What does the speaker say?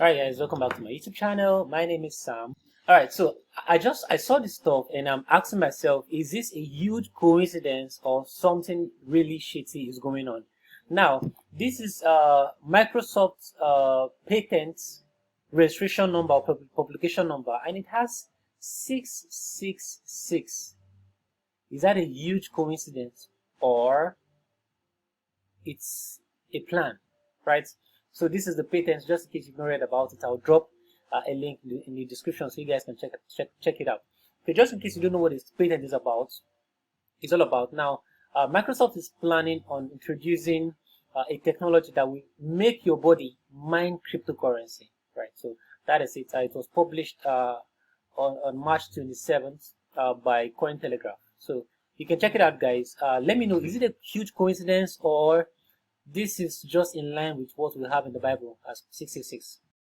Alright guys, welcome back to my YouTube channel. My name is Sam. Alright, so I saw this stuff and I'm asking myself, is this a huge coincidence or something really shitty is going on? Now, this is Microsoft's patent registration number or publication number, and it has 666. Is that a huge coincidence or it's a plan, right? So this is the patent. Just in case you've not read about it, I'll drop a link in the description so you guys can check it out. Okay, just in case you don't know what this patent is about, it's all about. Now, Microsoft is planning on introducing a technology that will make your body mine cryptocurrency, right? So that is it. It was published on March 27th by Cointelegraph. So you can check it out, guys. Let me know, is it a huge coincidence or this is just in line with what we have in the Bible as 666?